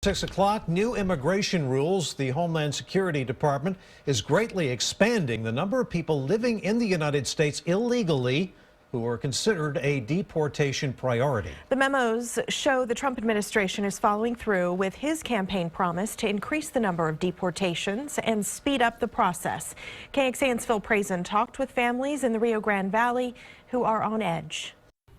6 o'clock, new immigration rules. The Homeland Security Department is greatly expanding the number of people living in the United States illegally who are considered a deportation priority. The memos show the Trump administration is following through with his campaign promise to increase the number of deportations and speed up the process. KXAN's Phil Prazen talked with families in the Rio Grande Valley who are on edge.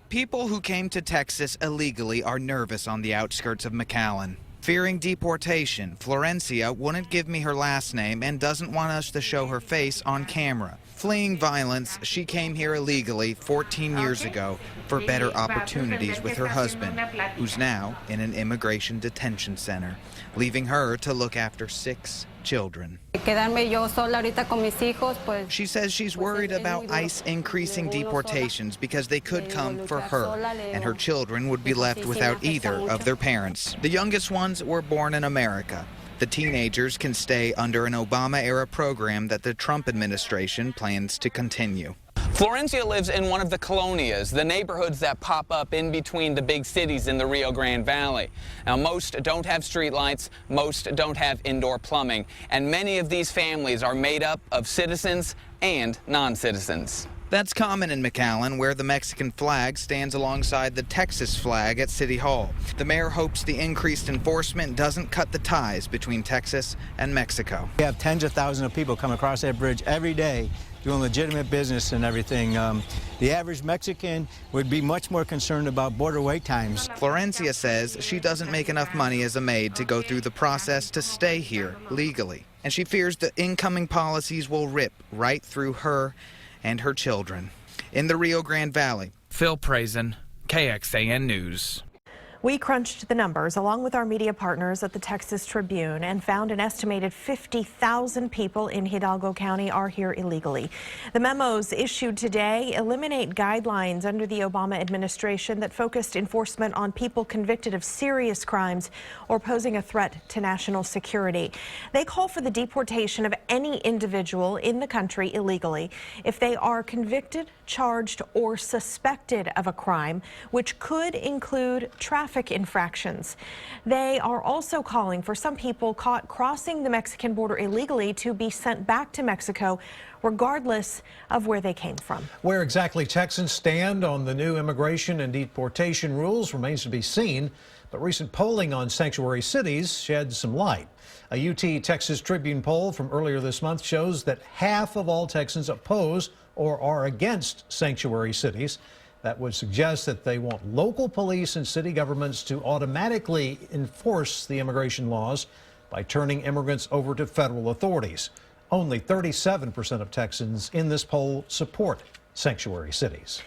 People who came to Texas illegally are nervous on the outskirts of McAllen. Fearing deportation, Florencia wouldn't give me her last name and doesn't want us to show her face on camera. Fleeing violence, she came here illegally 14 years ago for better opportunities with her husband, who's now in an immigration detention center, leaving her to look after 6 children. She says she's worried about ICE increasing deportations because they could come for her, and her children would be left without either of their parents. The youngest ones were born in America. The teenagers can stay under an Obama-era program that the Trump administration plans to continue. Florencia lives in one of the colonias, the neighborhoods that pop up in between the big cities in the Rio Grande Valley. Now, most don't have streetlights, most don't have indoor plumbing, and many of these families are made up of citizens and non-citizens. That's common in McAllen, where the Mexican flag stands alongside the Texas flag at City Hall. The mayor hopes the increased enforcement doesn't cut the ties between Texas and Mexico. We have tens of thousands of people come across that bridge every day doing legitimate business and everything. The average Mexican would be much more concerned about border wait times. Florencia says she doesn't make enough money as a maid to go through the process to stay here legally, and she fears the incoming policies will rip right through her and her children. In the Rio Grande Valley, Phil Prazen, KXAN News. We crunched the numbers along with our media partners at the Texas Tribune and found an estimated 50,000 people in Hidalgo County are here illegally. The memos issued today eliminate guidelines under the Obama administration that focused enforcement on people convicted of serious crimes or posing a threat to national security. They call for the deportation of any individual in the country illegally if they are convicted, charged, or suspected of a crime, which could include traffic infractions. They are also calling for some people caught crossing the Mexican border illegally to be sent back to Mexico, regardless of where they came from. Where exactly Texans stand on the new immigration and deportation rules remains to be seen, but recent polling on sanctuary cities sheds some light. A UT Texas Tribune poll from earlier this month shows that half of all Texans oppose or are against sanctuary cities. That would suggest that they want local police and city governments to automatically enforce the immigration laws by turning immigrants over to federal authorities. Only 37% of Texans in this poll support sanctuary cities.